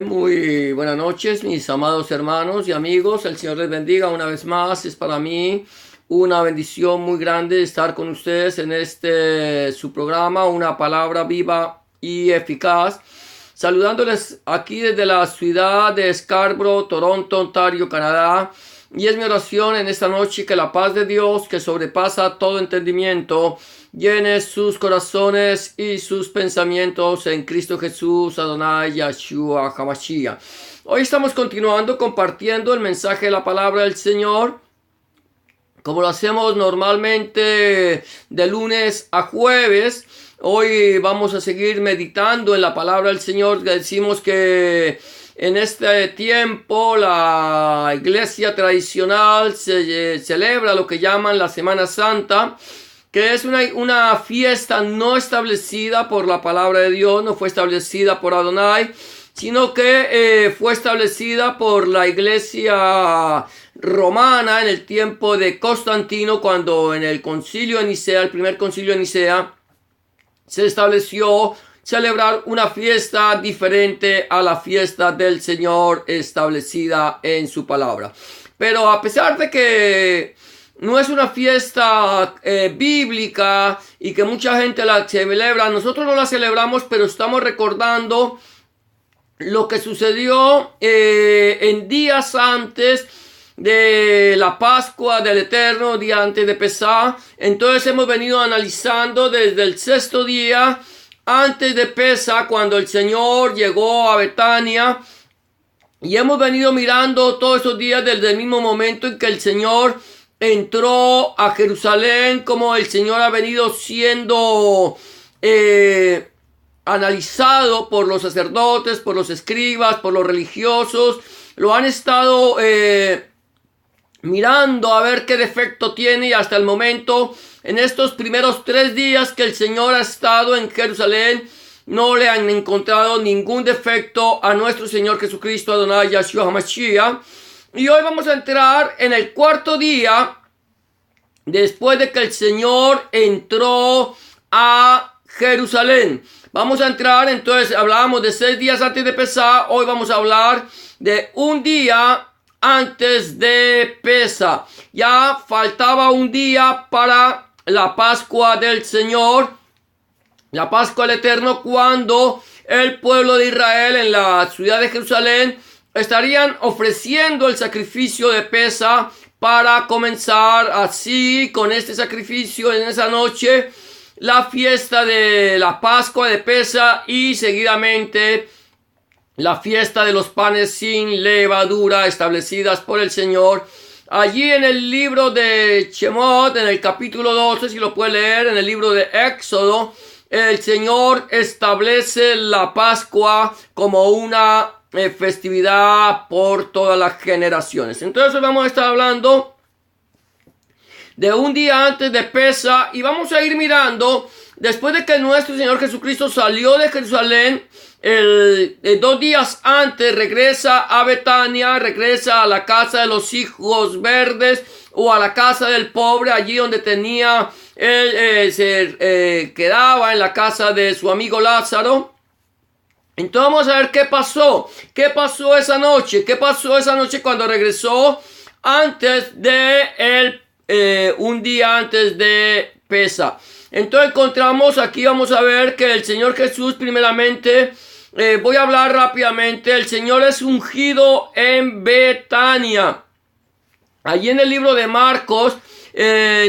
Muy buenas noches, mis amados hermanos y amigos. El Señor les bendiga una vez más. Es para mí una bendición muy grande estar con ustedes en su programa, una palabra viva y eficaz. Saludándoles aquí desde la ciudad de Scarborough, Toronto, Ontario, Canadá. Y es mi oración en esta noche que la paz de Dios, que sobrepasa todo entendimiento, llene sus corazones y sus pensamientos en Cristo Jesús, Adonai, Yahshua, Hamashiach. Hoy estamos continuando compartiendo el mensaje de la palabra del Señor, como lo hacemos normalmente de lunes a jueves. Hoy vamos a seguir meditando en la palabra del Señor. Decimos que en este tiempo la iglesia tradicional se celebra lo que llaman la Semana Santa, que es una fiesta no establecida por la palabra de Dios, no fue establecida por Adonai, sino que fue establecida por la iglesia romana en el tiempo de Constantino, cuando en el concilio de Nicea, el primer concilio de Nicea, se estableció celebrar una fiesta diferente a la fiesta del Señor establecida en su palabra. Pero a pesar de que no es una fiesta bíblica y que mucha gente la celebra, nosotros no la celebramos, pero estamos recordando lo que sucedió en días antes de la Pascua del Eterno, día antes de Pesaj. Entonces hemos venido analizando desde el sexto día antes de Pesaj, cuando el Señor llegó a Betania, y hemos venido mirando todos esos días desde el mismo momento en que el Señor entró a Jerusalén, como el Señor ha venido siendo analizado por los sacerdotes, por los escribas, por los religiosos. Lo han estado mirando a ver qué defecto tiene, y hasta el momento, en estos primeros 3 días que el Señor ha estado en Jerusalén, no le han encontrado ningún defecto a nuestro Señor Jesucristo, Adonai, Yahshua HaMashiach. Y hoy vamos a entrar en el 4.º día después de que el Señor entró a Jerusalén. Vamos a entrar, entonces hablábamos de 6 días antes de Pesaj. Hoy vamos a hablar de un día antes de Pesaj. Ya faltaba un día para la Pascua del Señor, la Pascua del Eterno, cuando el pueblo de Israel en la ciudad de Jerusalén estarían ofreciendo el sacrificio de Pesaj para comenzar así, con este sacrificio en esa noche, la fiesta de la Pascua de Pesaj, y seguidamente la fiesta de los panes sin levadura, establecidas por el Señor. Allí en el libro de Shemot, en el capítulo 12, si lo puede leer, en el libro de Éxodo, el Señor establece la Pascua como una festividad por todas las generaciones. Entonces vamos a estar hablando de un día antes de Pesaj, y vamos a ir mirando, después de que nuestro Señor Jesucristo salió de Jerusalén, 2 días antes regresa a Betania, regresa a la casa de los higos verdes, o a la casa del pobre, allí donde tenía, quedaba en la casa de su amigo Lázaro. Entonces vamos a ver qué pasó esa noche, cuando regresó antes de un día antes de Pesaj. Entonces encontramos aquí, vamos a ver que el Señor Jesús, primeramente, voy a hablar rápidamente. El Señor es ungido en Betania. Allí en el libro de Marcos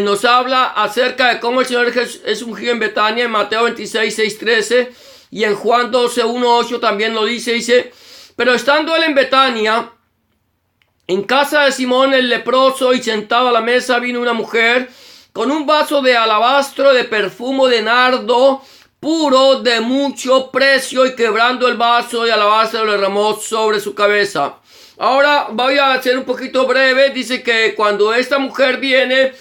nos habla acerca de cómo el Señor es ungido en Betania, en Mateo 26, 6, 13, y en Juan 12, 1, 8 también lo dice, pero estando él en Betania, en casa de Simón el leproso, y sentado a la mesa, vino una mujer con un vaso de alabastro de perfume de nardo puro de mucho precio, y quebrando el vaso de alabastro lo derramó sobre su cabeza. Ahora voy a hacer un poquito breve. Dice que cuando esta mujer viene,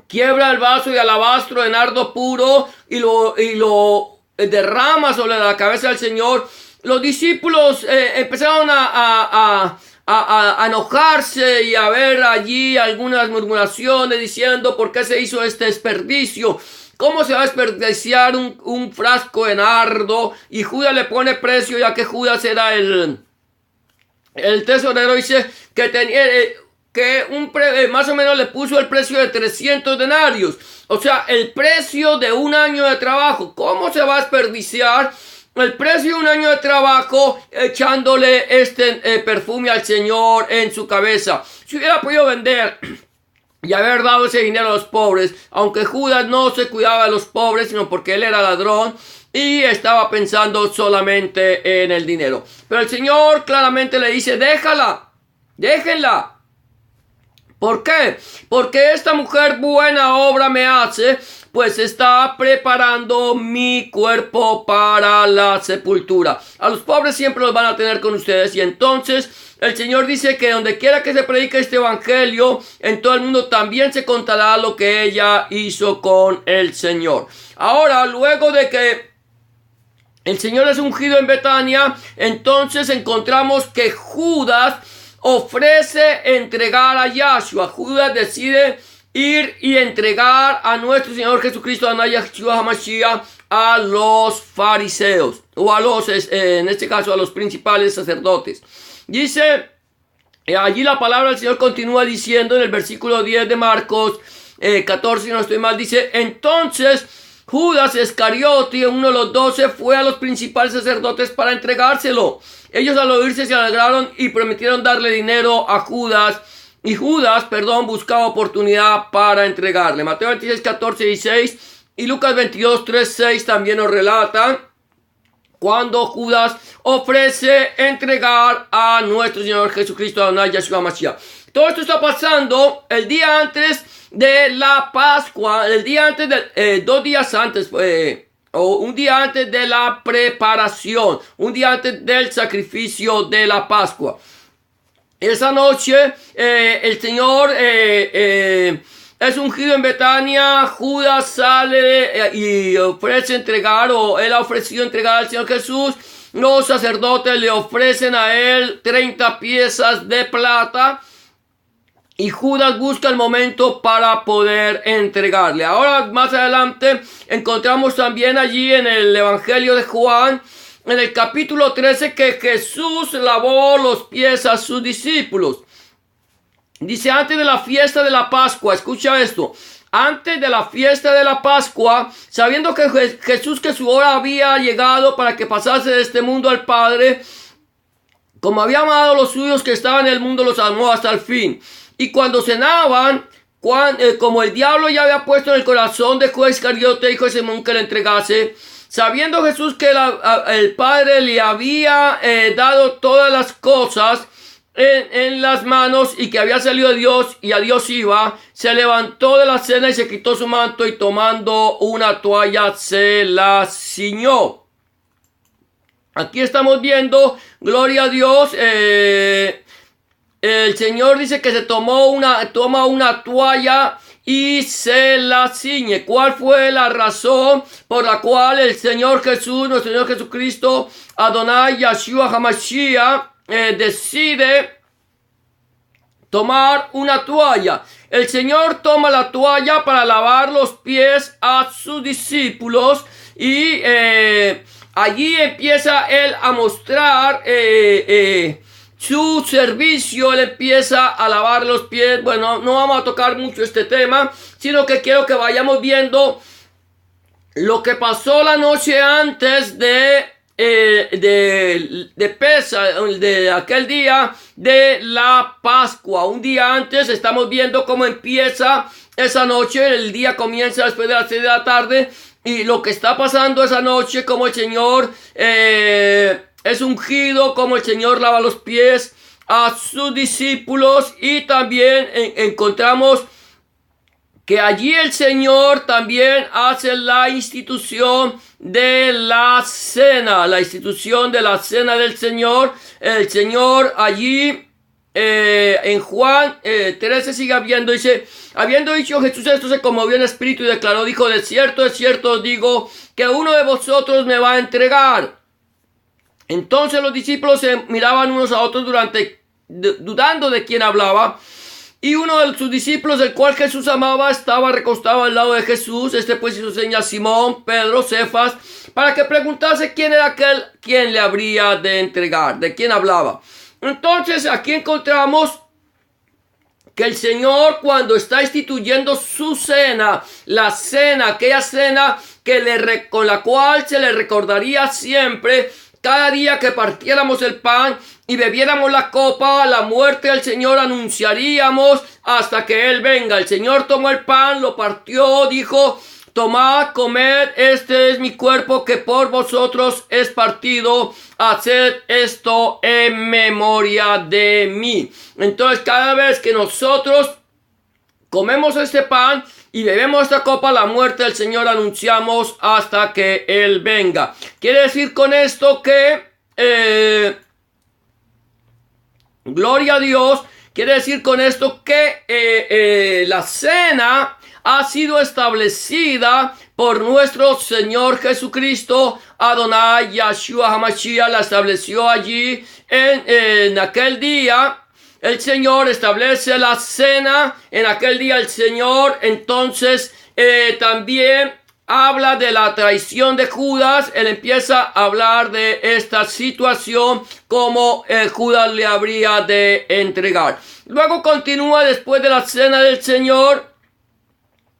quiebra el vaso de alabastro de nardo puro y lo derrama sobre la cabeza del Señor. Los discípulos empezaron a enojarse y a ver allí algunas murmuraciones diciendo: ¿por qué se hizo este desperdicio? ¿Cómo se va a desperdiciar un frasco de nardo? Y Judas le pone precio, ya que Judas era el tesorero. Dice que tenía más o menos le puso el precio de 300 denarios. O sea, el precio de un año de trabajo. ¿Cómo se va a desperdiciar el precio de un año de trabajo echándole este perfume al Señor en su cabeza? Si hubiera podido vender y haber dado ese dinero a los pobres, aunque Judas no se cuidaba de los pobres, sino porque él era ladrón y estaba pensando solamente en el dinero. Pero el Señor claramente le dice: déjenla. ¿Por qué? Porque esta mujer buena obra me hace, pues está preparando mi cuerpo para la sepultura. A los pobres siempre los van a tener con ustedes. Y entonces el Señor dice que donde quiera que se predique este evangelio, en todo el mundo también se contará lo que ella hizo con el Señor. Ahora, luego de que el Señor es ungido en Betania, entonces encontramos que Judas ofrece entregar a Yahshua. Judas decide ir y entregar a nuestro Señor Jesucristo, a Yahshua HaMashiach, a los fariseos, o a los, en este caso, a los principales sacerdotes. Dice, allí la palabra del Señor continúa diciendo en el versículo 10 de Marcos 14, si no estoy mal, dice: entonces Judas Iscariote, uno de los 12, fue a los principales sacerdotes para entregárselo. Ellos al oírse se alegraron y prometieron darle dinero a Judas. Y Judas, buscaba oportunidad para entregarle. Mateo 26, 14 y 16 y Lucas 22, 3, 6 también nos relatan cuando Judas ofrece entregar a nuestro Señor Jesucristo, Adonai Yahshua Mashiach. Todo esto está pasando el día antes de la Pascua, el día antes de, 2 días antes, o un día antes de la preparación, un día antes del sacrificio de la Pascua. Esa noche el Señor es ungido en Betania. Judas sale y ofrece entregar, o él ha ofrecido entregar al Señor Jesús. Los sacerdotes le ofrecen a él 30 piezas de plata. Y Judas busca el momento para poder entregarle. Ahora, más adelante, encontramos también allí en el Evangelio de Juan, en el capítulo 13, que Jesús lavó los pies a sus discípulos. Dice: antes de la fiesta de la Pascua, escucha esto, antes de la fiesta de la Pascua, sabiendo que Jesús, que su hora había llegado para que pasase de este mundo al Padre, como había amado a los suyos que estaban en el mundo, los amó hasta el fin. Y cuando cenaban, como el diablo ya había puesto en el corazón de Judas Iscariote, hijo de Simón, que le entregase, sabiendo Jesús que el Padre le había dado todas las cosas en las manos y que había salido de Dios y a Dios iba, se levantó de la cena y se quitó su manto y tomando una toalla se la ciñó. Aquí estamos viendo, gloria a Dios, el Señor dice que se toma una toalla y se la ciñe. ¿Cuál fue la razón por la cual el Señor Jesús, nuestro Señor Jesucristo, Adonai Yahshua HaMashiach, decide tomar una toalla? El Señor toma la toalla para lavar los pies a sus discípulos y allí empieza él a mostrar su servicio. Él empieza a lavar los pies. Bueno, no vamos a tocar mucho este tema, sino que quiero que vayamos viendo lo que pasó la noche antes de Pesaj, de aquel día de la Pascua. Un día antes estamos viendo cómo empieza esa noche. El día comienza después de las 6 de la tarde y lo que está pasando esa noche, como el Señor es ungido, como el Señor lava los pies a sus discípulos. Y también encontramos que allí el Señor también hace la institución de la cena, del Señor. El Señor allí en Juan 13 sigue habiendo, dice: habiendo dicho Jesús esto, se conmovió en espíritu y declaró, dijo: de cierto os digo que uno de vosotros me va a entregar. Entonces los discípulos se miraban unos a otros dudando de quién hablaba. y uno de sus discípulos, el cual Jesús amaba, estaba recostado al lado de Jesús. Este pues hizo seña a Simón, Pedro, Cefas, para que preguntase quién era aquel quien le habría de entregar, de quién hablaba. Entonces aquí encontramos que el Señor, cuando está instituyendo su cena, la cena, aquella cena con la cual se le recordaría siempre, cada día que partiéramos el pan y bebiéramos la copa, la muerte del Señor anunciaríamos hasta que Él venga. El Señor tomó el pan, lo partió, dijo: tomad, comed, este es mi cuerpo que por vosotros es partido, haced esto en memoria de mí. Entonces, cada vez que nosotros comemos este pan y bebemos esta copa, la muerte del Señor anunciamos hasta que Él venga. Quiere decir con esto que, gloria a Dios, quiere decir con esto que la cena ha sido establecida por nuestro Señor Jesucristo. Adonai Yahshua HaMashiach la estableció allí en aquel día. El Señor establece la cena en aquel día. El Señor entonces también habla de la traición de Judas. Él empieza a hablar de esta situación, como Judas le habría de entregar. Luego continúa después de la cena del Señor.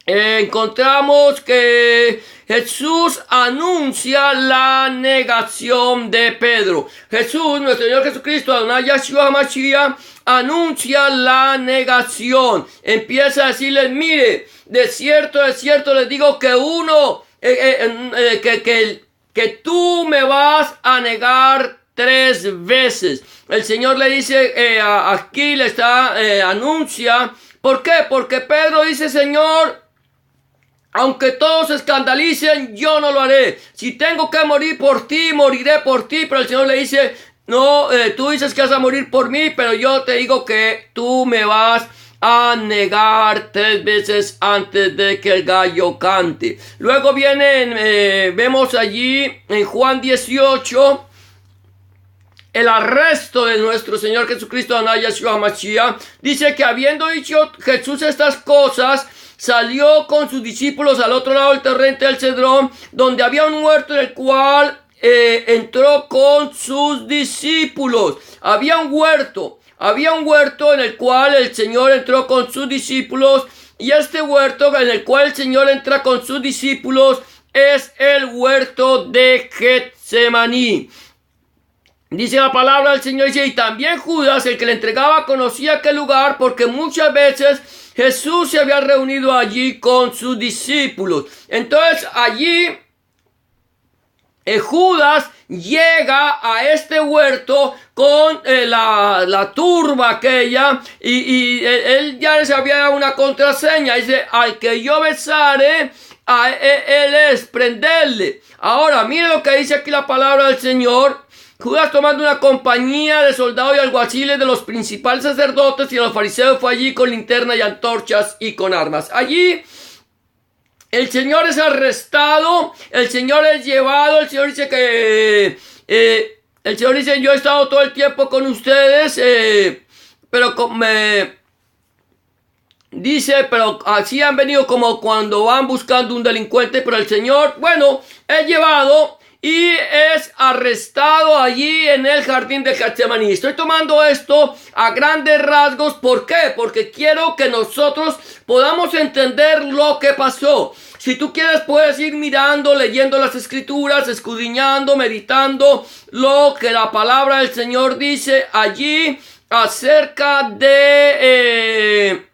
Encontramos que Jesús anuncia la negación de Pedro. Jesús, nuestro Señor Jesucristo, Adonai Yahshua HaMashiach, anuncia la negación. Empieza a decirles: mire, de cierto les digo que que tú me vas a negar 3 veces. El Señor le dice, aquí le está, anuncia. ¿Por qué? Porque Pedro dice: Señor, aunque todos se escandalicen, yo no lo haré. Si tengo que morir por ti, moriré por ti. Pero el Señor le dice: no, tú dices que vas a morir por mí, pero yo te digo que tú me vas a negar 3 veces antes de que el gallo cante. Luego vemos allí en Juan 18, el arresto de nuestro Señor Jesucristo, Adonai Yahshua HaMashiach. Dice que habiendo dicho Jesús estas cosas, salió con sus discípulos al otro lado del torrente del Cedrón, donde había un huerto en el cual entró con sus discípulos. Había un huerto en el cual el Señor entró con sus discípulos, y este huerto en el cual el Señor entra con sus discípulos es el huerto de Getsemaní. Dice la palabra del Señor, dice: y también Judas, el que le entregaba, conocía aquel lugar, porque muchas veces Jesús se había reunido allí con sus discípulos. Entonces allí Judas llega a este huerto con la turba aquella, y él ya se había dado una contraseña. Dice: al que yo besare, a él es prenderle. Ahora mire lo que dice aquí la palabra del Señor. Judas, tomando una compañía de soldados y alguaciles de los principales sacerdotes y de los fariseos, fue allí con linterna y antorchas y con armas. Allí el Señor es arrestado, el Señor es llevado. El Señor dice que el Señor dice: yo he estado todo el tiempo con ustedes, pero pero así han venido como cuando van buscando un delincuente. Pero el Señor, bueno, es llevado y es arrestado allí en el jardín de Getsemaní. Estoy tomando esto a grandes rasgos. ¿Por qué? Porque quiero que nosotros podamos entender lo que pasó. Si tú quieres, puedes ir mirando, leyendo las escrituras, escudriñando, meditando lo que la palabra del Señor dice allí acerca de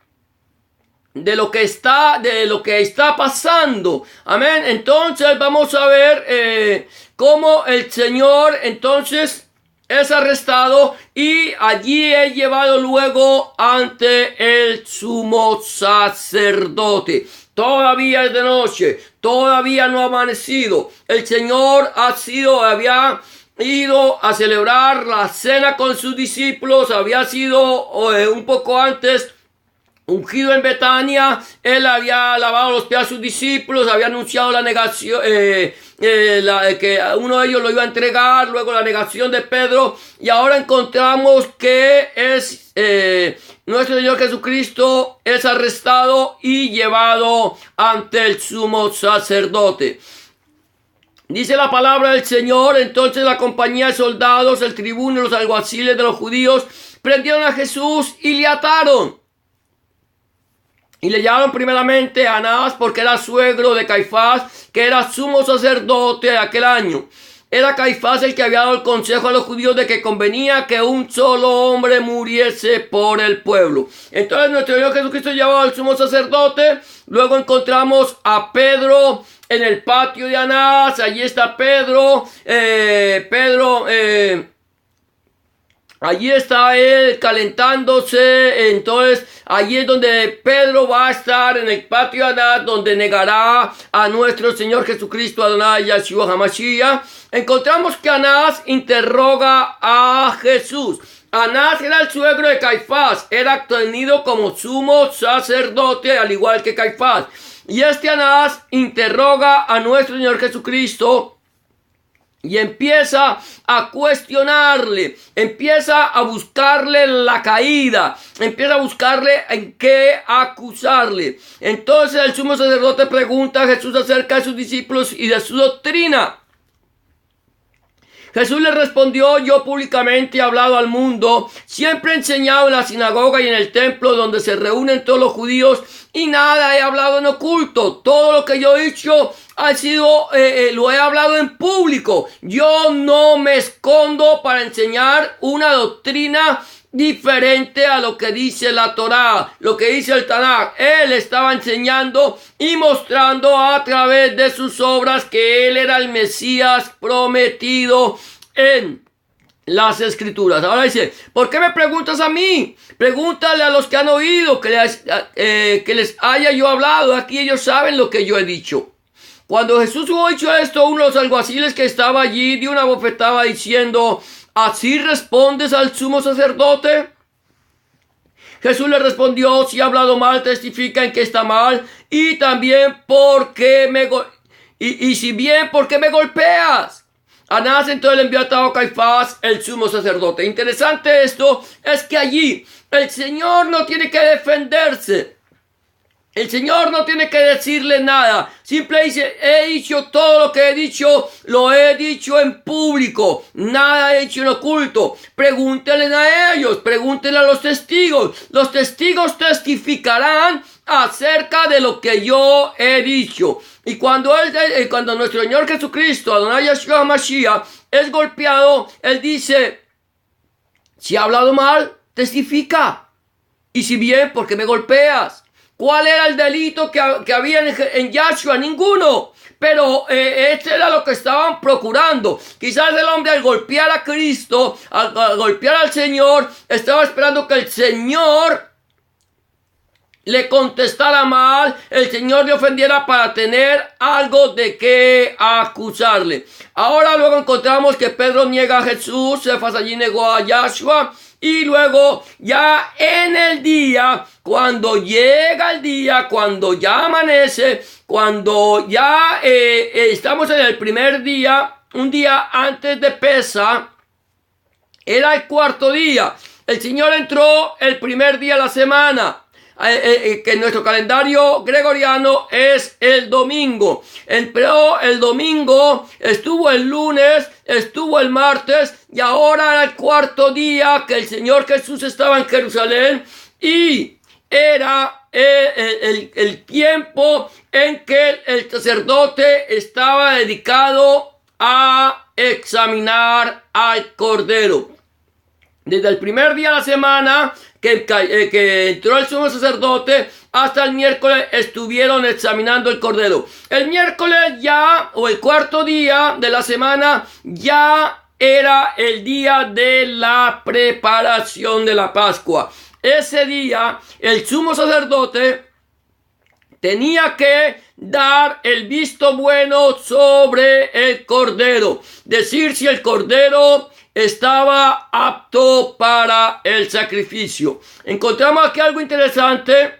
lo que está pasando. Amén. Entonces vamos a ver cómo el Señor entonces es arrestado y allí es llevado luego ante el sumo sacerdote. Todavía es de noche, todavía no ha amanecido. El Señor había ido a celebrar la cena con sus discípulos, había sido un poco antes ungido en Betania. Él había lavado los pies a sus discípulos, había anunciado la negación, que uno de ellos lo iba a entregar, luego la negación de Pedro, y ahora encontramos que es nuestro Señor Jesucristo es arrestado y llevado ante el sumo sacerdote. Dice la palabra del Señor: entonces la compañía de soldados, el tribuno y los alguaciles de los judíos prendieron a Jesús y le ataron. Y le llevaron primeramente a Anás, porque era suegro de Caifás, que era sumo sacerdote de aquel año. Era Caifás el que había dado el consejo a los judíos de que convenía que un solo hombre muriese por el pueblo. Entonces nuestro Señor Jesucristo llevaba al sumo sacerdote. Luego encontramos a Pedro en el patio de Anás. Allí está Pedro. Allí está él calentándose. Entonces allí es donde Pedro va a estar, en el patio de Anás, donde negará a nuestro Señor Jesucristo, Adonai Yahshua HaMashiach. Encontramos que Anás interroga a Jesús. Anás era el suegro de Caifás, era tenido como sumo sacerdote al igual que Caifás. Y este Anás interroga a nuestro Señor Jesucristo y empieza a cuestionarle, empieza a buscarle la caída, empieza a buscarle en qué acusarle. Entonces el sumo sacerdote pregunta a Jesús acerca de sus discípulos y de su doctrina. Jesús le respondió: yo públicamente he hablado al mundo, siempre he enseñado en la sinagoga y en el templo donde se reúnen todos los judíos, y nada he hablado en oculto. Todo lo que yo he dicho lo he hablado en público. Yo no me escondo para enseñar una doctrina diferente a lo que dice la Torá, lo que dice el Tanaj. Él estaba enseñando y mostrando a través de sus obras que él era el Mesías prometido en las Escrituras. Ahora dice: ¿por qué me preguntas a mí? Pregúntale a los que han oído que les haya yo hablado. Aquí ellos saben lo que yo he dicho. Cuando Jesús hubo dicho esto, uno de los alguaciles que estaba allí dio una bofetada diciendo: ¿así respondes al sumo sacerdote? Jesús le respondió: si he hablado mal, testifica en que está mal, y también ¿por qué me golpeas? Anás entonces le envió atado a Caifás, el sumo sacerdote. Interesante esto es que allí el Señor no tiene que defenderse. El Señor no tiene que decirle nada. Simple dice: he dicho todo lo que he dicho, lo he dicho en público. Nada he dicho en oculto. Pregúntenle a ellos, pregúntenle a los testigos. Los testigos testificarán acerca de lo que yo he dicho. Y cuando nuestro Señor Jesucristo, Adonai Yahshua HaMashiach, es golpeado, Él dice: si he hablado mal, testifica. Y si bien, ¿por qué me golpeas? ¿Cuál era el delito que había en Yahshua? Ninguno. Pero este era lo que estaban procurando. Quizás el hombre, al golpear a Cristo, al golpear al Señor, estaba esperando que el Señor le contestara mal, el Señor le ofendiera para tener algo de qué acusarle. Ahora luego encontramos que Pedro niega a Jesús, Cefas allí negó a Yahshua. Y luego ya en el día, cuando llega el día, cuando ya amanece, cuando ya estamos en el primer día, un día antes de Pesaj, era el cuarto día. El Señor entró el primer día de la semana. Que en nuestro calendario gregoriano es el domingo. Entró el domingo, estuvo el lunes, estuvo el martes, y ahora era el cuarto día que el Señor Jesús estaba en Jerusalén, y era el tiempo en que el sacerdote estaba dedicado a examinar al Cordero. Desde el primer día de la semana que entró el sumo sacerdote hasta el miércoles estuvieron examinando el Cordero. El miércoles ya, o el cuarto día de la semana, ya era el día de la preparación de la Pascua. Ese día el sumo sacerdote tenía que dar el visto bueno sobre el Cordero, decir si el Cordero estaba apto para el sacrificio. Encontramos aquí algo interesante,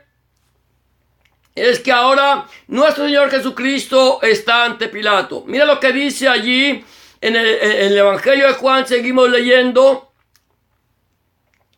es que ahora nuestro Señor Jesucristo está ante Pilato. Mira lo que dice allí en el Evangelio de Juan, seguimos leyendo.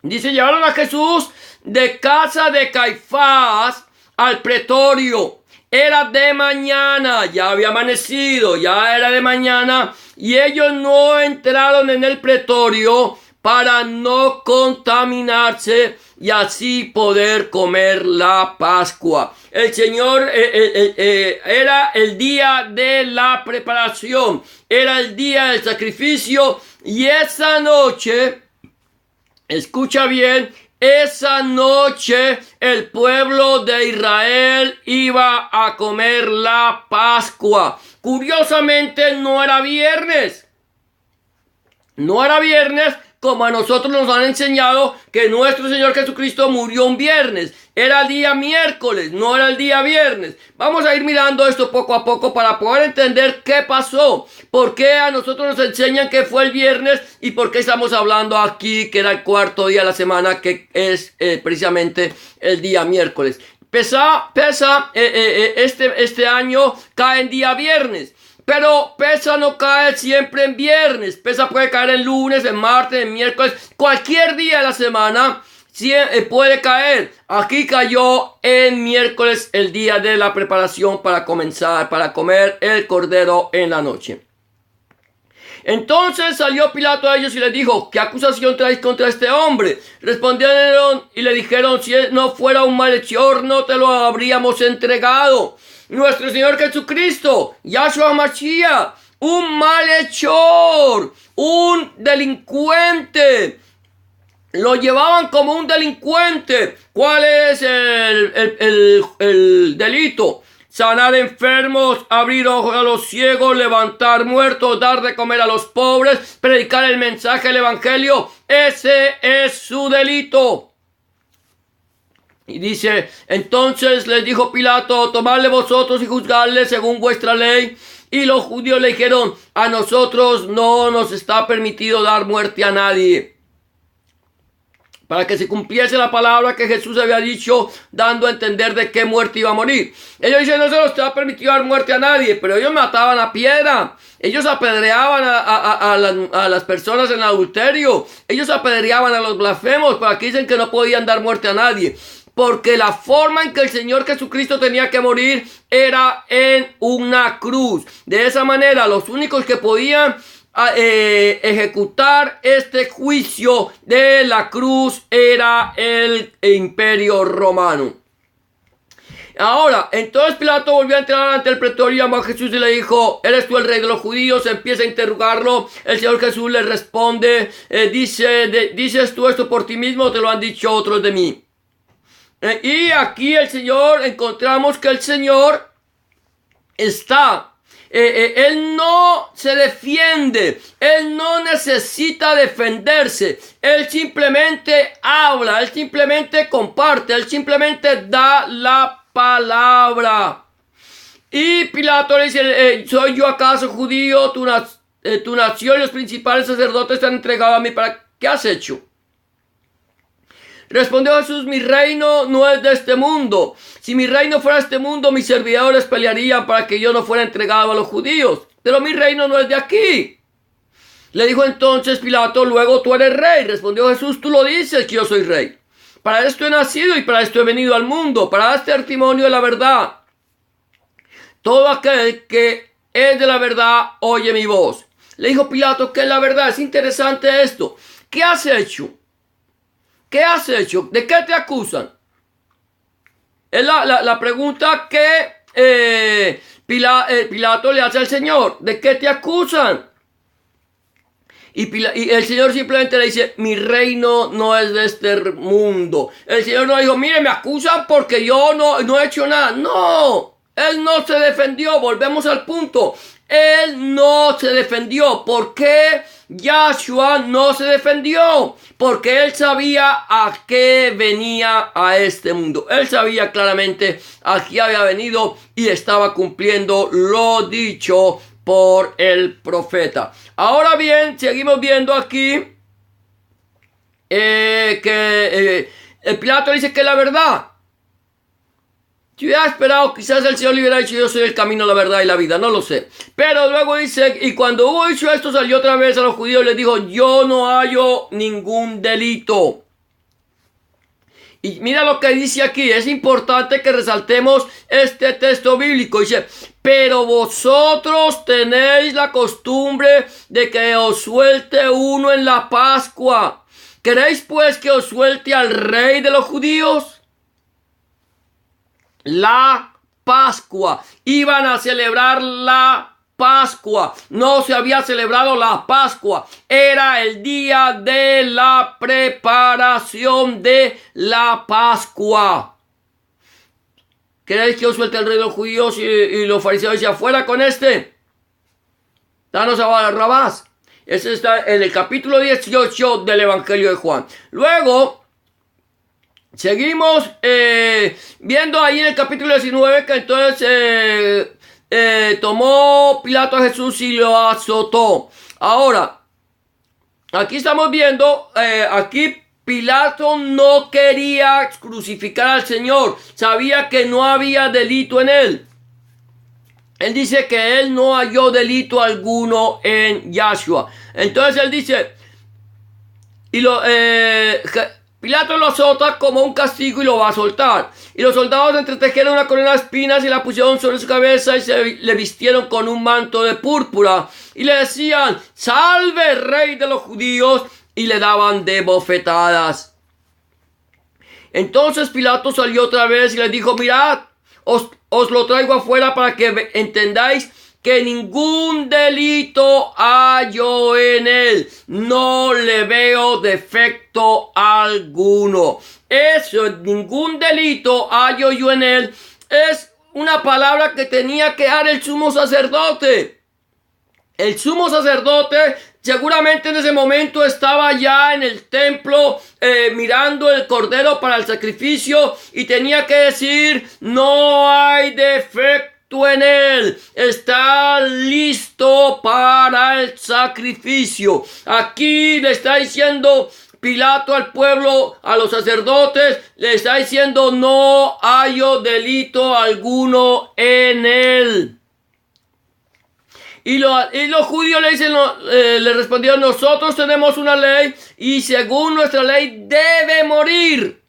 Dice, llevaron a Jesús de casa de Caifás al pretorio. Era de mañana, ya había amanecido, ya era de mañana, y ellos no entraron en el pretorio para no contaminarse y así poder comer la Pascua. El Señor era el día de la preparación, era el día del sacrificio, y esa noche, escucha bien, esa noche el pueblo de Israel iba a comer la Pascua. Curiosamente no era viernes. No era viernes como a nosotros nos han enseñado que nuestro Señor Jesucristo murió un viernes. Era el día miércoles, no era el día viernes. Vamos a ir mirando esto poco a poco para poder entender qué pasó. Por qué a nosotros nos enseñan que fue el viernes y por qué estamos hablando aquí que era el cuarto día de la semana, que es precisamente el día miércoles. Este año cae en día viernes. Pero Pesa no cae siempre en viernes. Pesa puede caer en lunes, en martes, en miércoles. Cualquier día de la semana puede caer. Aquí cayó en miércoles, el día de la preparación para comer el cordero en la noche. Entonces salió Pilato a ellos y les dijo, ¿qué acusación traéis contra este hombre? Respondieron y le dijeron, si él no fuera un malhechor, no te lo habríamos entregado. Nuestro Señor Jesucristo, Yahshua Mashiach, un malhechor, un delincuente. Lo llevaban como un delincuente. ¿Cuál es el delito? Sanar enfermos, abrir ojos a los ciegos, levantar muertos, dar de comer a los pobres, predicar el mensaje del evangelio. Ese es su delito. Y dice, entonces les dijo Pilato, tomadle vosotros y juzgadle según vuestra ley. Y los judíos le dijeron, a nosotros no nos está permitido dar muerte a nadie. Para que se cumpliese la palabra que Jesús había dicho, dando a entender de qué muerte iba a morir. Ellos dicen, no se nos está permitido dar muerte a nadie, pero ellos mataban a piedra. Ellos apedreaban a las personas en adulterio. Ellos apedreaban a los blasfemos, para que dicen que no podían dar muerte a nadie. Porque la forma en que el Señor Jesucristo tenía que morir era en una cruz. De esa manera, los únicos que podían ejecutar este juicio de la cruz era el imperio romano. Ahora, entonces Pilato volvió a entrar ante el pretorio, llamó a Jesús y le dijo, ¿eres tú el rey de los judíos? Empieza a interrogarlo. El Señor Jesús le responde, ¿dices tú esto por ti mismo o te lo han dicho otros de mí? Y aquí el Señor, encontramos que el Señor está, Él no se defiende, Él no necesita defenderse, Él simplemente habla, Él simplemente comparte, Él simplemente da la palabra. Y Pilato le dice, ¿soy yo acaso judío? Tu nación y los principales sacerdotes te han entregado a mí. ¿Para qué has hecho? Respondió Jesús, mi reino no es de este mundo. Si mi reino fuera de este mundo, mis servidores pelearían para que yo no fuera entregado a los judíos. Pero mi reino no es de aquí. Le dijo entonces Pilato, luego tú eres rey. Respondió Jesús, tú lo dices que yo soy rey. Para esto he nacido y para esto he venido al mundo, para dar testimonio de la verdad. Todo aquel que es de la verdad oye mi voz. Le dijo Pilato, ¿qué es la verdad? Es interesante esto. ¿Qué has hecho? ¿Qué has hecho? ¿De qué te acusan? Es la pregunta que Pilato le hace al Señor. ¿De qué te acusan? Y el Señor simplemente le dice, mi reino no es de este mundo. El Señor no dijo, mire, me acusan porque yo no he hecho nada. No, Él no se defendió. Volvemos al punto. Él no se defendió. ¿Por qué Yahshua no se defendió? Porque Él sabía a qué venía a este mundo. Él sabía claramente a qué había venido y estaba cumpliendo lo dicho por el profeta. Ahora bien, seguimos viendo aquí que el Pilato dice que es la verdad. Si hubiera esperado, quizás el Señor le hubiera dicho, yo soy el camino, la verdad y la vida, no lo sé. Pero luego dice, y cuando hubo dicho esto, salió otra vez a los judíos y les dijo, yo no hallo ningún delito. Y mira lo que dice aquí, es importante que resaltemos este texto bíblico. Dice, pero vosotros tenéis la costumbre de que os suelte uno en la Pascua. ¿Queréis pues que os suelte al rey de los judíos? La Pascua. Iban a celebrar la Pascua. No se había celebrado la Pascua. Era el día de la preparación de la Pascua. ¿Queréis que os suelte el rey de los judíos? Y los fariseos decían, fuera con este. Danos a Barrabás. Ese está en el capítulo 18 del Evangelio de Juan. Luego, seguimos viendo ahí en el capítulo 19 que entonces tomó Pilato a Jesús y lo azotó. Ahora, aquí estamos viendo, aquí Pilato no quería crucificar al Señor. Sabía que no había delito en él. Él dice que él no halló delito alguno en Yahshua. Entonces él dice, Pilato lo azota como un castigo y lo va a soltar. Y los soldados entretejieron una corona de espinas y la pusieron sobre su cabeza y le vistieron con un manto de púrpura. Y le decían, salve rey de los judíos, y le daban de bofetadas. Entonces Pilato salió otra vez y les dijo, mirad, os lo traigo afuera para que entendáis que ningún delito hallo en él. No le veo defecto alguno. Eso, ningún delito hallo yo en él, es una palabra que tenía que dar el sumo sacerdote. El sumo sacerdote seguramente en ese momento estaba ya en el templo mirando el cordero para el sacrificio y tenía que decir, no hay defecto en él, está listo para el sacrificio. Aquí le está diciendo Pilato al pueblo, a los sacerdotes, le está diciendo, no hallo delito alguno en él. Y los judíos le dicen, le respondieron, nosotros tenemos una ley y según nuestra ley debe morir.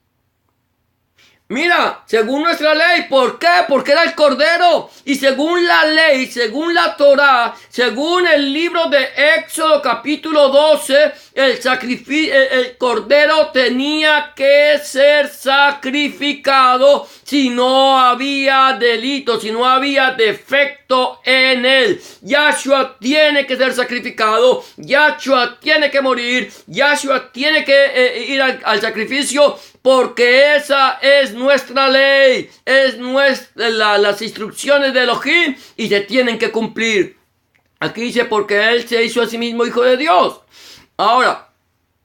Mira, según nuestra ley, ¿por qué? Porque era el cordero. Y según la ley, según la Torá, según el libro de Éxodo capítulo 12, el cordero tenía que ser sacrificado si no había delito, si no había defecto en él. Yahshua tiene que ser sacrificado, Yahshua tiene que morir, Yahshua tiene que ir al sacrificio, porque esa es nuestra ley, es las instrucciones de Elohim y se tienen que cumplir. Aquí dice, porque él se hizo a sí mismo hijo de Dios. Ahora,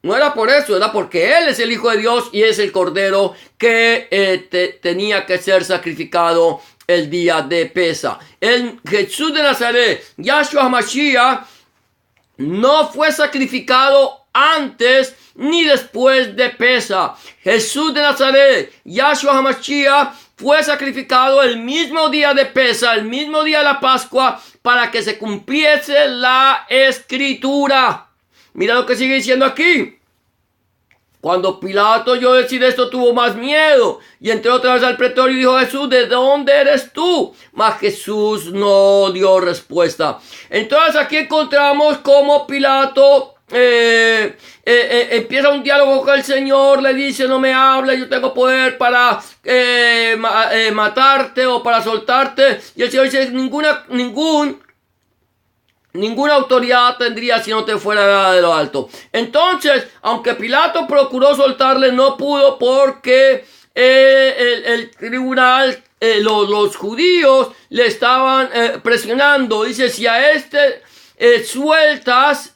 no era por eso, era porque él es el hijo de Dios y es el cordero que tenía que ser sacrificado el día de Pesa. El Jesús de Nazaret, Yahshua HaMashiach, no fue sacrificado antes ni después de Pesa. Jesús de Nazaret, Yahshua HaMashiach, fue sacrificado el mismo día de Pesa, el mismo día de la Pascua, para que se cumpliese la escritura. Mira lo que sigue diciendo aquí. Cuando Pilato oyó decir esto, tuvo más miedo y entró otra vez al pretorio y dijo a Jesús, ¿de dónde eres tú? Mas Jesús no dio respuesta. Entonces aquí encontramos cómo Pilato empieza un diálogo con el Señor, le dice, no me hables, yo tengo poder para matarte o para soltarte. Y el Señor dice, ninguna autoridad tendría si no te fuera dada de lo alto. Entonces, aunque Pilato procuró soltarle, no pudo porque el tribunal, los judíos le estaban presionando. Dice, si a este sueltas,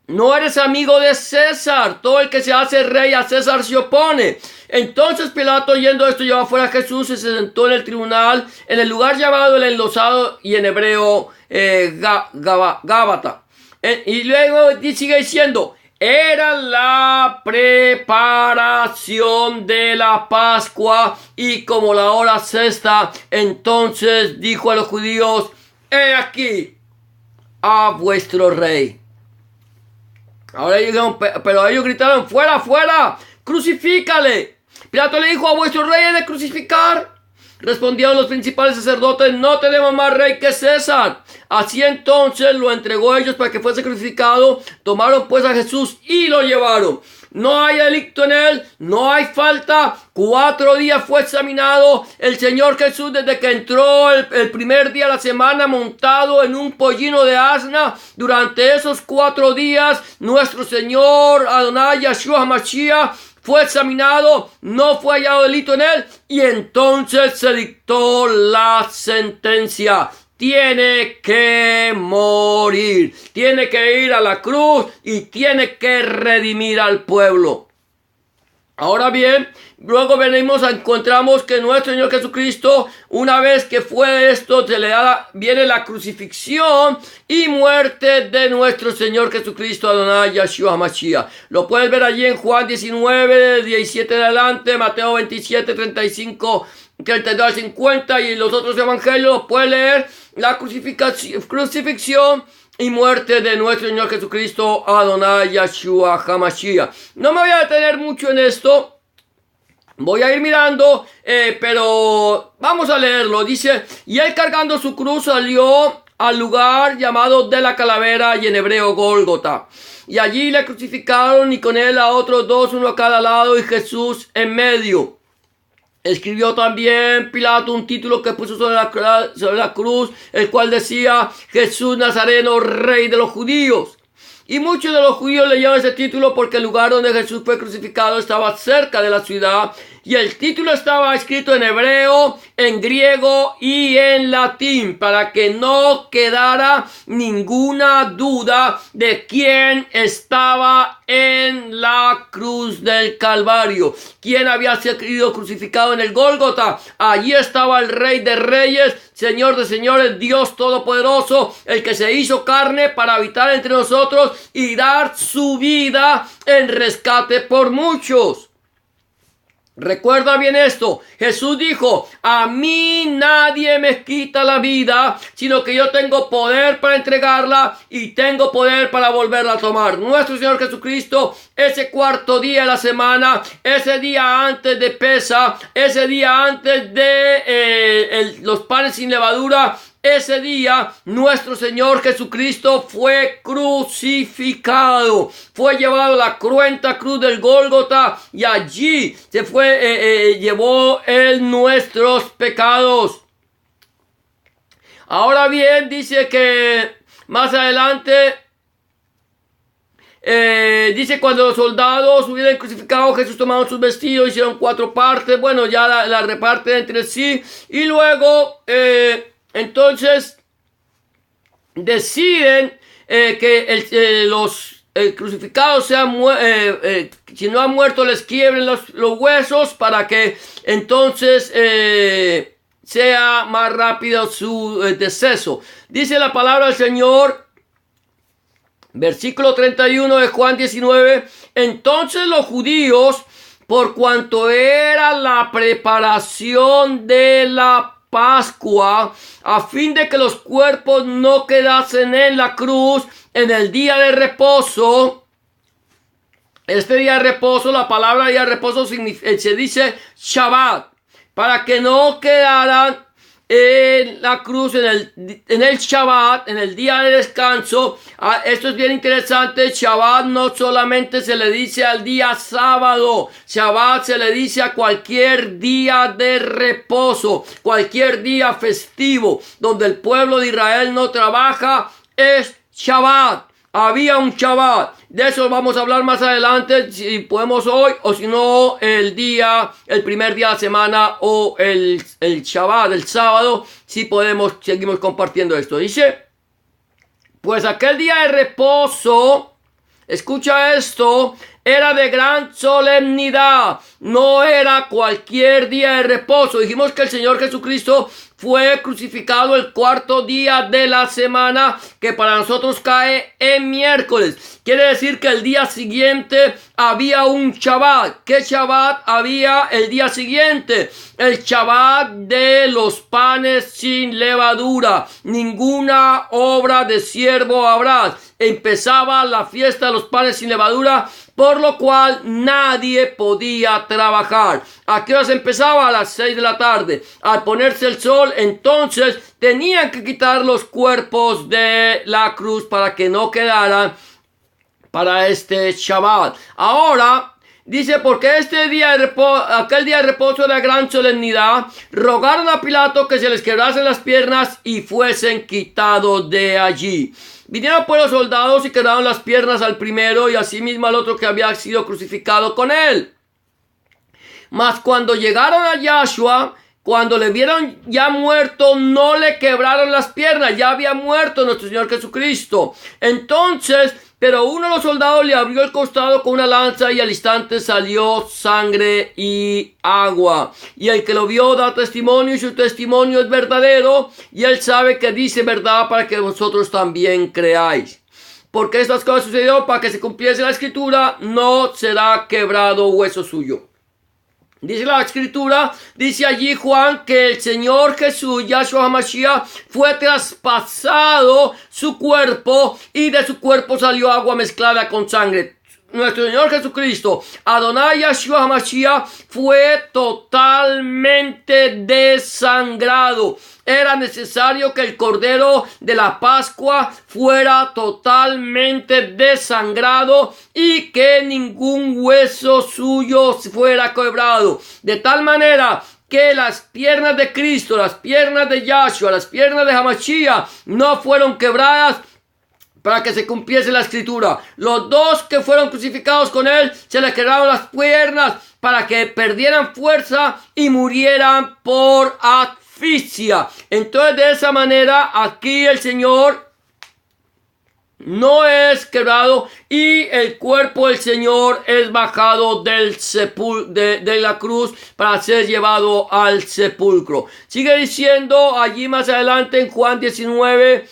no eres amigo de César. Todo el que se hace rey a César se opone. Entonces Pilato, oyendo esto, llevó afuera a Jesús y se sentó en el tribunal, en el lugar llamado el enlosado y en hebreo Gábata. Y luego sigue diciendo, era la preparación de la Pascua y como la hora sexta, entonces dijo a los judíos, he aquí a vuestro rey. Ahora ellos dijeron, pero ellos gritaron, fuera, fuera, crucifícale. Pilato le dijo: ¿a vuestro rey he de crucificar? Respondieron los principales sacerdotes: no tenemos más rey que César. Así entonces lo entregó a ellos para que fuese crucificado. Tomaron pues a Jesús y lo llevaron. No hay delito en él, no hay falta. 4 días fue examinado el Señor Jesús desde que entró el primer día de la semana montado en un pollino de asna. Durante esos 4 días nuestro Señor Adonai Yeshua Mashiach fue examinado, no fue hallado delito en él, y entonces se dictó la sentencia. Tiene que morir, tiene que ir a la cruz y tiene que redimir al pueblo. Ahora bien, luego encontramos que nuestro Señor Jesucristo, una vez que fue esto, viene la crucifixión y muerte de nuestro Señor Jesucristo, Adonai Yeshua Mashiach. Lo puedes ver allí en Juan 19, 17 en adelante, Mateo 27, 35, 32 al 50, y los otros evangelios puedes leer la crucifixión y muerte de nuestro Señor Jesucristo, Adonai Yeshua HaMashiach. No me voy a detener mucho en esto. Voy a ir mirando, pero vamos a leerlo. Dice: y él cargando su cruz salió al lugar llamado de la calavera, y en hebreo Gólgota. Y allí le crucificaron, y con él a otros 2, uno a cada lado, y Jesús en medio. Escribió también Pilato un título que puso sobre la cruz, el cual decía: Jesús Nazareno, Rey de los Judíos. Y muchos de los judíos leyeron ese título porque el lugar donde Jesús fue crucificado estaba cerca de la ciudad, y el título estaba escrito en hebreo, en griego y en latín, para que no quedara ninguna duda de quién estaba en la cruz del Calvario, quién había sido crucificado en el Gólgota. Allí estaba el Rey de Reyes, Señor de señores, Dios Todopoderoso, el que se hizo carne para habitar entre nosotros y dar su vida en rescate por muchos. Recuerda bien esto: Jesús dijo: a mí nadie me quita la vida, sino que yo tengo poder para entregarla y tengo poder para volverla a tomar. Nuestro Señor Jesucristo, ese 4º día de la semana, ese día antes de Pesaj, ese día antes de los panes sin levadura, ese día nuestro Señor Jesucristo fue crucificado, fue llevado a la cruenta cruz del Gólgota, y allí llevó él nuestros pecados. Ahora bien, dice que más adelante dice: cuando los soldados hubieran crucificado, Jesús tomaron sus vestidos, hicieron 4 partes, bueno, ya la reparten entre sí, y luego entonces deciden que los crucificados sean si no han muerto, les quiebren los huesos, para que entonces sea más rápido su deceso. Dice la palabra del Señor, versículo 31 de Juan 19: entonces los judíos, por cuanto era la preparación de la Pascua, a fin de que los cuerpos no quedasen en la cruz en el día de reposo. Este día de reposo, la palabra día de reposo se dice Shabbat, para que no quedaran en la cruz en el Shabbat, en el día de descanso. Esto es bien interesante. Shabbat no solamente se le dice al día sábado, Shabbat se le dice a cualquier día de reposo, cualquier día festivo donde el pueblo de Israel no trabaja, es Shabbat. Había un Shabbat. De eso vamos a hablar más adelante, si podemos hoy, o si no el primer día de la semana, o el Shabbat, el sábado, si podemos, seguimos compartiendo esto. Dice: pues aquel día de reposo, escucha esto, era de gran solemnidad, no era cualquier día de reposo. Dijimos que el Señor Jesucristo fue crucificado el cuarto día de la semana, que para nosotros cae en miércoles. Quiere decir que el día siguiente había un Shabbat. ¿Qué Shabbat había el día siguiente? El Shabbat de los panes sin levadura. Ninguna obra de siervo habrá. Empezaba la fiesta de los panes sin levadura, por lo cual nadie podía trabajar. ¿A qué horas empezaba? A las 6 de la tarde. Al ponerse el sol, entonces tenían que quitar los cuerpos de la cruz para que no quedaran para este Shabbat. Ahora dice, porque aquel día de reposo era gran solemnidad, rogaron a Pilato que se les quebrasen las piernas y fuesen quitados de allí. Vinieron pues los soldados y quebraron las piernas al primero y asimismo al otro que había sido crucificado con él. Mas cuando llegaron a Yahshua, cuando le vieron ya muerto, no le quebraron las piernas, ya había muerto nuestro Señor Jesucristo. Entonces, pero uno de los soldados le abrió el costado con una lanza y al instante salió sangre y agua. Y el que lo vio da testimonio y su testimonio es verdadero y él sabe que dice verdad para que vosotros también creáis. Porque estas cosas sucedieron para que se cumpliese la escritura, no será quebrado hueso suyo. Dice la escritura, dice allí Juan, que el Señor Jesús, Yahshua HaMashiach, fue traspasado su cuerpo y de su cuerpo salió agua mezclada con sangre. Nuestro Señor Jesucristo, Adonai Yahshua HaMashiach, fue totalmente desangrado. Era necesario que el cordero de la Pascua fuera totalmente desangrado y que ningún hueso suyo fuera quebrado. De tal manera que las piernas de Cristo, las piernas de Yahshua, las piernas de Hamashiach no fueron quebradas, para que se cumpliese la escritura. Los dos que fueron crucificados con él se les quebraron las piernas para que perdieran fuerza y murieran por asfixia. Entonces, de esa manera, aquí el Señor no es quebrado y el cuerpo del Señor es bajado de la cruz para ser llevado al sepulcro. Sigue diciendo allí más adelante en Juan 19,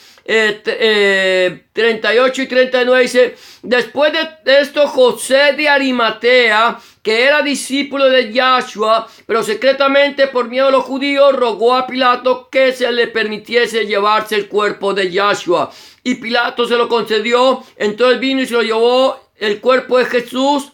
38 y 39 dice, después de esto José de Arimatea, que era discípulo de Yahshua, pero secretamente por miedo a los judíos, rogó a Pilato que se le permitiese llevarse el cuerpo de Yahshua. Y Pilato se lo concedió. Entonces vino y se lo llevó el cuerpo de Jesús.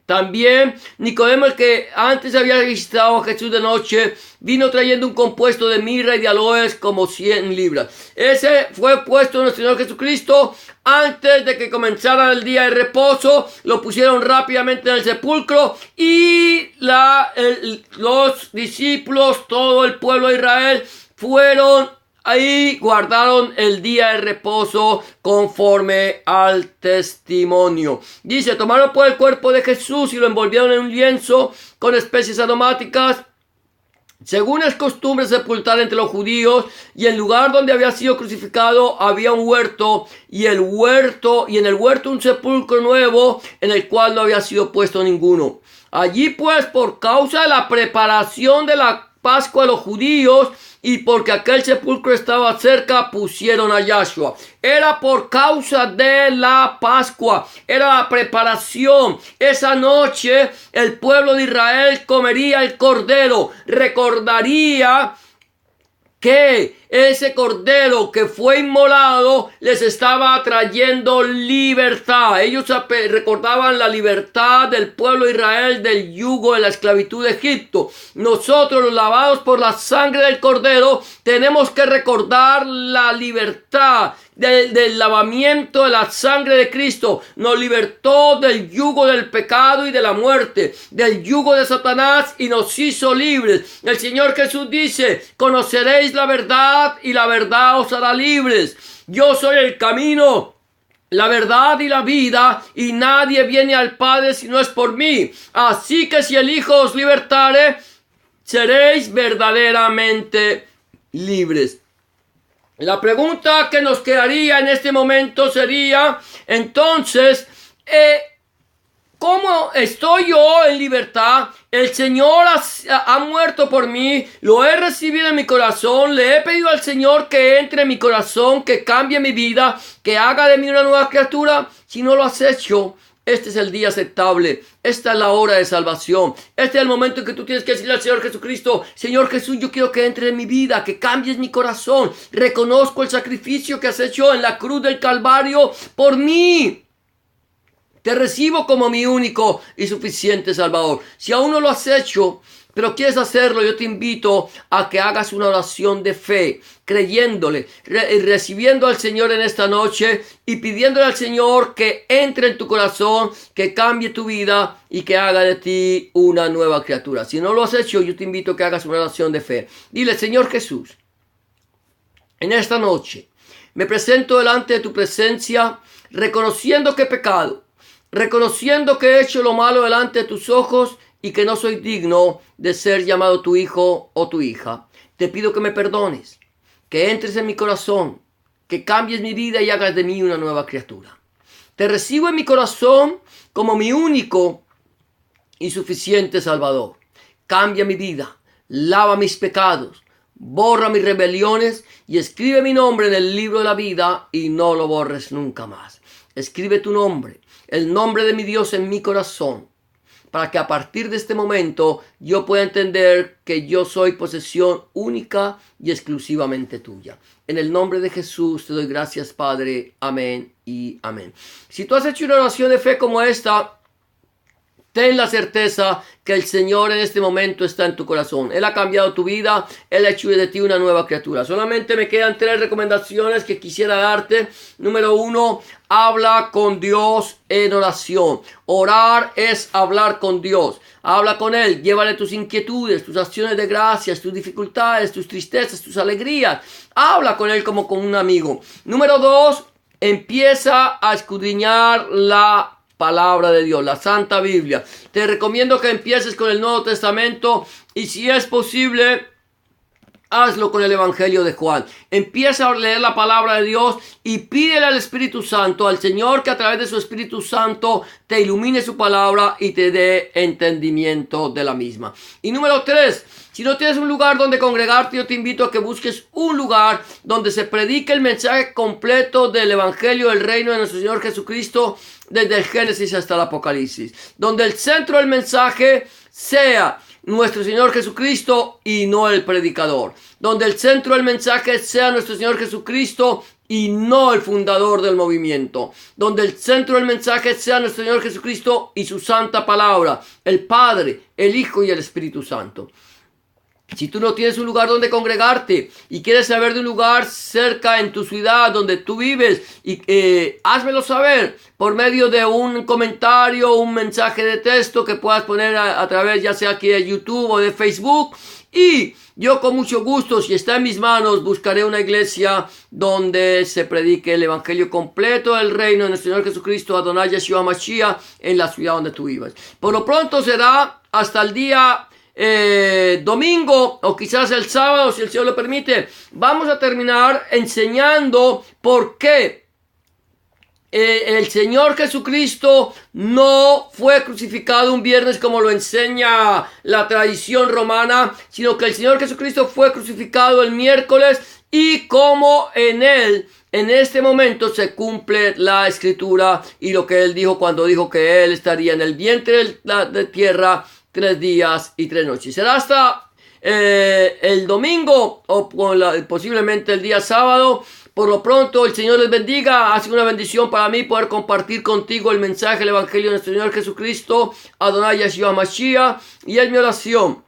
También Nicodemo, el que antes había visitado a Jesús de noche, vino trayendo un compuesto de mirra y de aloes como 100 libras. Ese fue puesto en nuestro Señor Jesucristo antes de que comenzara el día de reposo. Lo pusieron rápidamente en el sepulcro y los discípulos, todo el pueblo de Israel, fueron ahí, guardaron el día de reposo conforme al testimonio. Dice, tomaron pues el cuerpo de Jesús y lo envolvieron en un lienzo con especies aromáticas, según es costumbre sepultar entre los judíos, y en el lugar donde había sido crucificado había un huerto, y en el huerto un sepulcro nuevo, en el cual no había sido puesto ninguno. Allí pues, por causa de la preparación de la Pascua a los judíos y porque aquel sepulcro estaba cerca, pusieron a Yahshua. Era por causa de la Pascua, era la preparación. Esa noche el pueblo de Israel comería el cordero, recordaría que ese cordero que fue inmolado les estaba trayendo libertad. Ellos recordaban la libertad del pueblo de Israel del yugo de la esclavitud de Egipto. Nosotros, los lavados por la sangre del cordero, tenemos que recordar la libertad del lavamiento de la sangre de Cristo. Nos libertó del yugo del pecado y de la muerte, del yugo de Satanás, y nos hizo libres. El Señor Jesús dice, conoceréis la verdad y la verdad os hará libres. Yo soy el camino, la verdad y la vida, y nadie viene al Padre si no es por mí. Así que si el Hijo os libertare, seréis verdaderamente libres. La pregunta que nos quedaría en este momento sería, entonces, ¿cómo estoy yo en libertad. El Señor ha muerto por mí. Lo he recibido en mi corazón. Le he pedido al Señor que entre en mi corazón, que cambie mi vida, que haga de mí una nueva criatura. Si no lo has hecho, este es el día aceptable. Esta es la hora de salvación. Este es el momento en que tú tienes que decirle al Señor Jesucristo: Señor Jesús, yo quiero que entre en mi vida, que cambies mi corazón. Reconozco el sacrificio que has hecho en la cruz del Calvario por mí. Te recibo como mi único y suficiente Salvador. Si aún no lo has hecho, pero quieres hacerlo, yo te invito a que hagas una oración de fe, creyéndole, recibiendo al Señor en esta noche y pidiéndole al Señor que entre en tu corazón, que cambie tu vida y que haga de ti una nueva criatura. Si no lo has hecho, yo te invito a que hagas una oración de fe. Dile: Señor Jesús, en esta noche me presento delante de tu presencia, reconociendo que he pecado, reconociendo que he hecho lo malo delante de tus ojos y que no soy digno de ser llamado tu hijo o tu hija. Te pido que me perdones, que entres en mi corazón, que cambies mi vida y hagas de mí una nueva criatura. Te recibo en mi corazón como mi único y suficiente Salvador. Cambia mi vida, lava mis pecados, borra mis rebeliones y escribe mi nombre en el libro de la vida y no lo borres nunca más. Escribe tu nombre, el nombre de mi Dios, en mi corazón, para que a partir de este momento yo pueda entender que yo soy posesión única y exclusivamente tuya. En el nombre de Jesús te doy gracias, Padre. Amén y amén. Si tú has hecho una oración de fe como esta, ten la certeza que el Señor en este momento está en tu corazón. Él ha cambiado tu vida. Él ha hecho de ti una nueva criatura. Solamente me quedan 3 recomendaciones que quisiera darte. Número 1, habla con Dios en oración. Orar es hablar con Dios. Habla con Él. Llévale tus inquietudes, tus acciones de gracias, tus dificultades, tus tristezas, tus alegrías. Habla con Él como con un amigo. Número 2, empieza a escudriñar la palabra de Dios, la Santa Biblia. Te recomiendo que empieces con el Nuevo Testamento y, si es posible, hazlo con el Evangelio de Juan. Empieza a leer la palabra de Dios y pídele al Espíritu Santo, al Señor, que a través de su Espíritu Santo te ilumine su palabra y te dé entendimiento de la misma. Y número 3, si no tienes un lugar donde congregarte, yo te invito a que busques un lugar donde se predique el mensaje completo del Evangelio del Reino de nuestro Señor Jesucristo, desde el Génesis hasta el Apocalipsis, donde el centro del mensaje sea nuestro Señor Jesucristo y no el predicador, donde el centro del mensaje sea nuestro Señor Jesucristo y no el fundador del movimiento, donde el centro del mensaje sea nuestro Señor Jesucristo y su santa palabra, el Padre, el Hijo y el Espíritu Santo. Si tú no tienes un lugar donde congregarte y quieres saber de un lugar cerca en tu ciudad donde tú vives, házmelo saber por medio de un comentario, un mensaje de texto que puedas poner a través ya sea aquí de YouTube o de Facebook, y yo con mucho gusto, si está en mis manos, buscaré una iglesia donde se predique el Evangelio completo del reino de nuestro Señor Jesucristo, Adonai Yeshua Mashiach, en la ciudad donde tú vivas. Por lo pronto será hasta el día domingo o quizás el sábado, si el Señor lo permite. Vamos a terminar enseñando por qué el Señor Jesucristo no fue crucificado un viernes como lo enseña la tradición romana, sino que el Señor Jesucristo fue crucificado el miércoles, y como en Él en este momento se cumple la escritura y lo que Él dijo cuando dijo que Él estaría en el vientre de tierra 3 días y 3 noches. Será hasta el domingo o posiblemente el día sábado. Por lo pronto, el Señor les bendiga. Ha sido una bendición para mí poder compartir contigo el mensaje del Evangelio de nuestro Señor Jesucristo, Adonai Yeshua Mashiach, y es mi oración,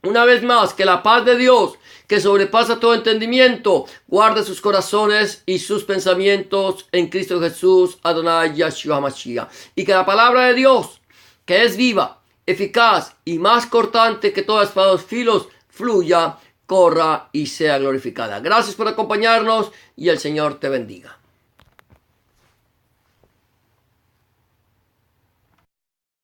una vez más, que la paz de Dios, que sobrepasa todo entendimiento, guarde sus corazones y sus pensamientos en Cristo Jesús, Adonai Yeshua Mashiach, y que la palabra de Dios, que es viva, eficaz y más cortante que toda espada de 2 filos, fluya, corra y sea glorificada. Gracias por acompañarnos y el Señor te bendiga.